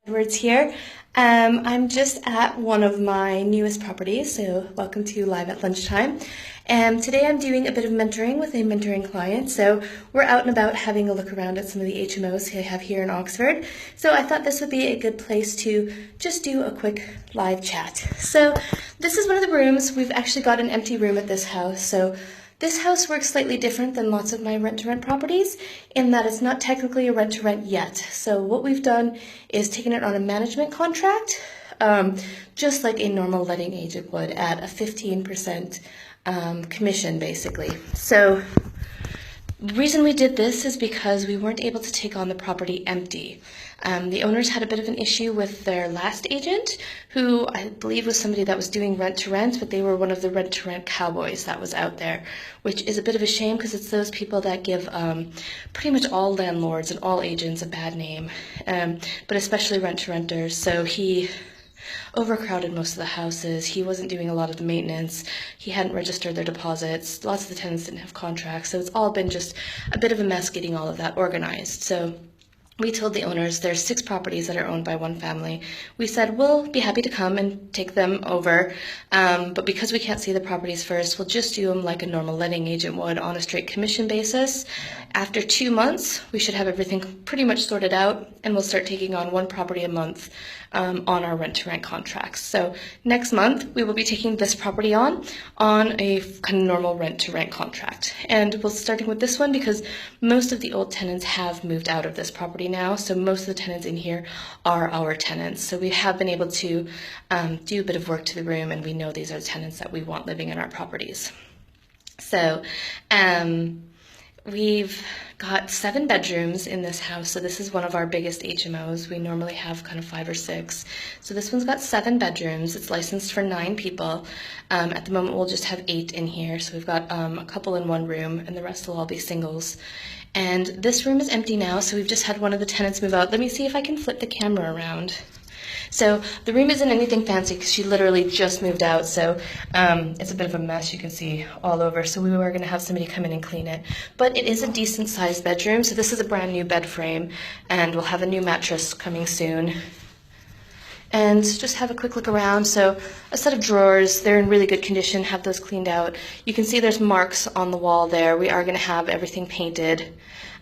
Edwards here. I'm just at one of my newest properties, so welcome to Live at Lunchtime. Today I'm doing a bit of mentoring with a mentoring client, so we're out and about having a look around at some of the HMOs I have here in Oxford. So I thought this would be a good place to just do a quick live chat. So this is one of the rooms. We've actually got an empty room at this house, so this house works slightly different than lots of my rent-to-rent properties in that it's not technically a rent-to-rent yet. So what we've done is taken it on a management contract, just like a normal letting agent would at a 15% commission, basically. So the reason we did this is because we weren't able to take on the property empty. The owners had a bit of an issue with their last agent, who I believe was somebody that was doing rent-to-rent, but they were one of the rent-to-rent cowboys that was out there, which is a bit of a shame because it's those people that give pretty much all landlords and all agents a bad name, but especially rent-to-renters. So he overcrowded most of the houses. He wasn't doing a lot of the maintenance. He hadn't registered their deposits. Lots of the tenants didn't have contracts. So it's all been just a bit of a mess getting all of that organized. So we told the owners there's 6 properties that are owned by one family. We said we'll be happy to come and take them over, but because we can't see the properties first, we'll just do them like a normal letting agent would on a straight commission basis. After 2 months, we should have everything pretty much sorted out, and we'll start taking on 1 property a month on our rent-to-rent contracts. So next month, we will be taking this property on a kind of normal rent-to-rent contract. And we're starting with this one because most of the old tenants have moved out of this property now, so most of the tenants in here are our tenants. So we have been able to do a bit of work to the room, and we know these are the tenants that we want living in our properties. So we've got 7 bedrooms in this house, so this is one of our biggest HMOs. We normally have kind of 5 or 6. So this one's got 7 bedrooms. It's licensed for 9 people. At the moment, we'll just have 8 in here. So we've got a couple in one room, and the rest will all be singles. And this room is empty now, so we've just had one of the tenants move out. Let me see if I can flip the camera around. So the room isn't anything fancy because she literally just moved out, so it's a bit of a mess, you can see all over. So we were going to have somebody come in and clean it. But it is a decent sized bedroom, so this is a brand new bed frame, and we'll have a new mattress coming soon. And just have a quick look around. So a set of drawers, they're in really good condition, have those cleaned out. You can see there's marks on the wall there. We are going to have everything painted.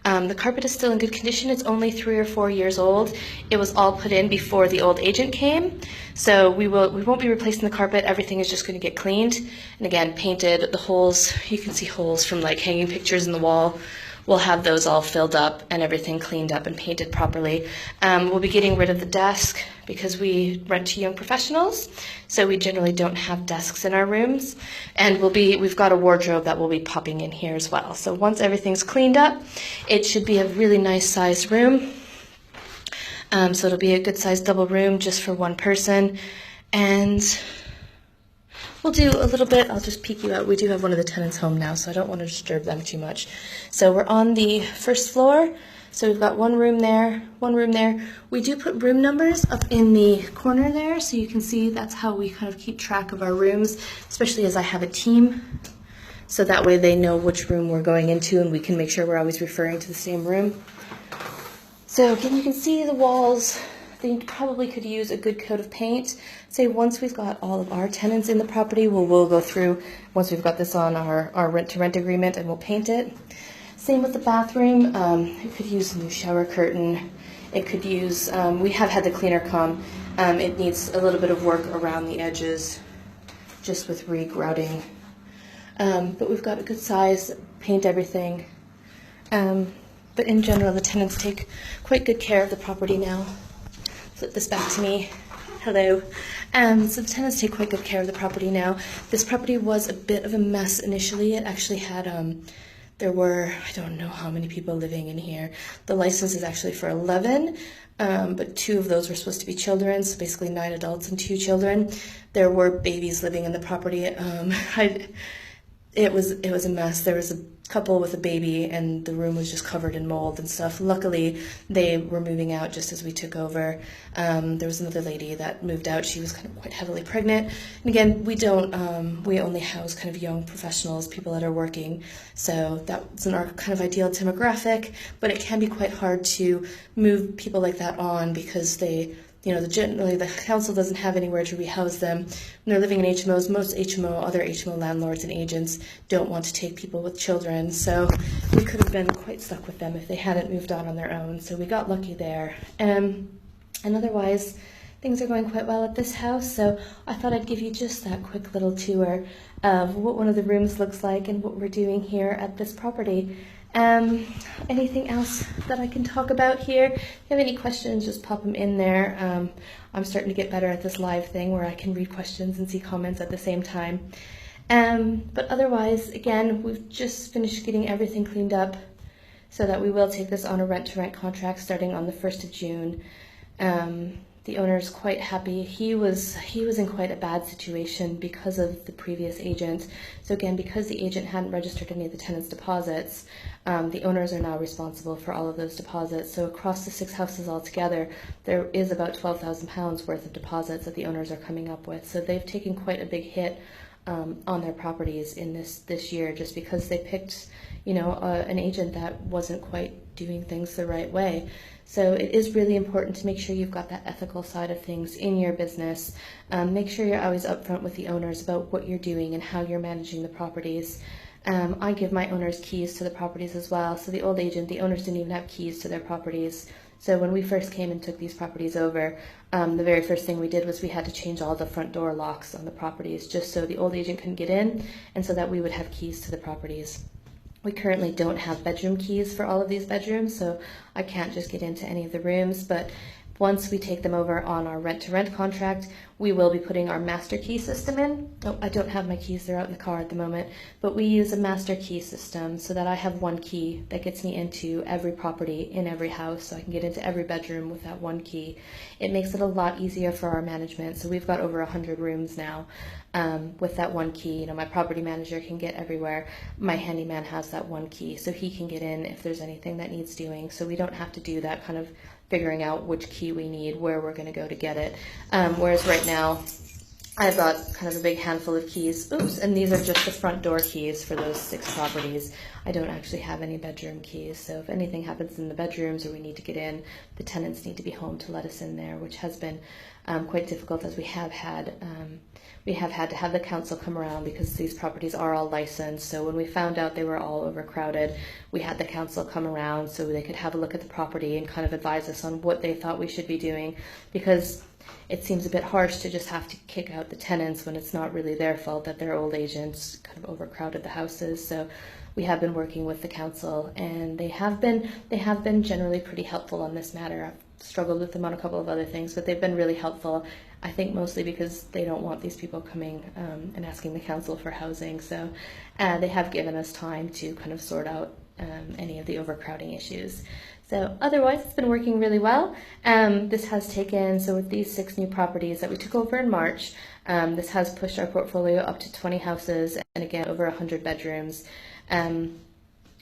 The carpet is still in good condition. It's only 3 or 4 years old. It was all put in before the old agent came. So we won't be replacing the carpet. Everything is just going to get cleaned. And again, painted. The holes, you can see holes from like hanging pictures in the wall. We'll have those all filled up and everything cleaned up and painted properly. We'll be getting rid of the desk because we rent to young professionals, so we generally don't have desks in our rooms. And we've got a wardrobe that will be popping in here as well. So once everything's cleaned up, it should be a really nice sized room. So it'll be a good sized double room just for one person. And we'll do a little bit, I'll just peek you out. We do have one of the tenants home now, so I don't want to disturb them too much. So we're on the first floor. So we've got one room there, one room there. We do put room numbers up in the corner there, so you can see that's how we kind of keep track of our rooms, especially as I have a team. So that way they know which room we're going into, and we can make sure we're always referring to the same room. So again, you can see the walls. They probably could use a good coat of paint. Say once we've got all of our tenants in the property, we'll go through, once we've got this on our rent-to-rent agreement, and we'll paint it. Same with the bathroom. It could use a new shower curtain. It could use, we have had the cleaner come. It needs a little bit of work around the edges, just with regrouting. But we've got a good size, paint everything. But in general, the tenants take quite good care of the property now. Flip this back to me. Hello. So the tenants take quite good care of the property now. This property was a bit of a mess initially. It actually had, there were, I don't know how many people living in here. The license is actually for 11, but 2 of those were supposed to be children, so basically 9 adults and 2 children. There were babies living in the property. It was a mess. There was a couple with a baby, and the room was just covered in mold and stuff. Luckily, they were moving out just as we took over. There was another lady that moved out. She was kind of quite heavily pregnant. And again, we only house kind of young professionals, people that are working. So that's our kind of ideal demographic, but it can be quite hard to move people like that on because they generally the council doesn't have anywhere to rehouse them. When they're living in HMOs, most other HMO landlords and agents don't want to take people with children, so we could have been quite stuck with them if they hadn't moved on their own, so we got lucky there. And otherwise, things are going quite well at this house, so I thought I'd give you just that quick little tour of what one of the rooms looks like and what we're doing here at this property. Anything else that I can talk about here? If you have any questions, just pop them in there. I'm starting to get better at this live thing where I can read questions and see comments at the same time. But otherwise, again, we've just finished getting everything cleaned up so that we will take this on a rent-to-rent contract starting on the 1st of June. The owner's quite happy. He was in quite a bad situation because of the previous agent. So again, because the agent hadn't registered any of the tenants' deposits, the owners are now responsible for all of those deposits. So across the 6 houses altogether, there is about £12,000 worth of deposits that the owners are coming up with. So they've taken quite a big hit on their properties in this year, just because they picked, an agent that wasn't quite doing things the right way. So it is really important to make sure you've got that ethical side of things in your business. Make sure you're always upfront with the owners about what you're doing and how you're managing the properties. I give my owners keys to the properties as well. So the old agent, the owners didn't even have keys to their properties. So when we first came and took these properties over, the very first thing we did was we had to change all the front door locks on the properties just so the old agent couldn't get in and so that we would have keys to the properties. We currently don't have bedroom keys for all of these bedrooms, so I can't just get into any of the rooms, but once we take them over on our rent-to-rent contract, we will be putting our master key system in. Oh, I don't have my keys, they're out in the car at the moment, but we use a master key system so that I have one key that gets me into every property in every house, so I can get into every bedroom with that one key. It makes it a lot easier for our management, so we've got over 100 rooms now. With that one key, my property manager can get everywhere. My handyman has that one key, so he can get in if there's anything that needs doing, so we don't have to do that kind of figuring out which key we need, where we're going to go to get it. Whereas right now, I've got kind of a big handful of keys. Oops, and these are just the front door keys for those 6 properties. I don't actually have any bedroom keys, so if anything happens in the bedrooms or we need to get in, the tenants need to be home to let us in there, which has been quite difficult, as we have had to have the council come around because these properties are all licensed. So when we found out they were all overcrowded, we had the council come around so they could have a look at the property and kind of advise us on what they thought we should be doing, because it seems a bit harsh to just have to kick out the tenants when it's not really their fault that their old agents kind of overcrowded the houses. So we have been working with the council, and they have been generally pretty helpful on this matter. I've struggled with them on a couple of other things, but they've been really helpful. I think mostly because they don't want these people coming and asking the council for housing. So they have given us time to kind of sort out any of the overcrowding issues. So otherwise, it's been working really well. This has taken, so with these 6 new properties that we took over in March, this has pushed our portfolio up to 20 houses and again, over 100 bedrooms.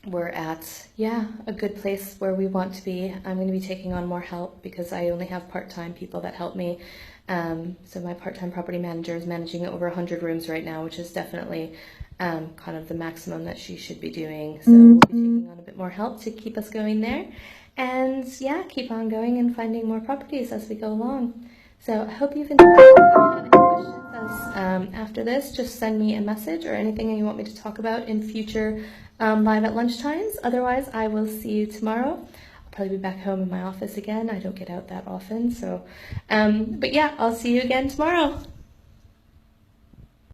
We're at, a good place where we want to be. I'm going to be taking on more help because I only have part-time people that help me. So my part-time property manager is managing over 100 rooms right now, which is definitely kind of the maximum that she should be doing. So we'll be taking on a bit more help to keep us going there. And keep on going and finding more properties as we go along. So I hope you've enjoyed it. If you have any questions after this, just send me a message or anything you want me to talk about in future live at lunchtimes. Otherwise, I will see you tomorrow. I'll probably be back home in my office again. I don't get out that often. So, but I'll see you again tomorrow.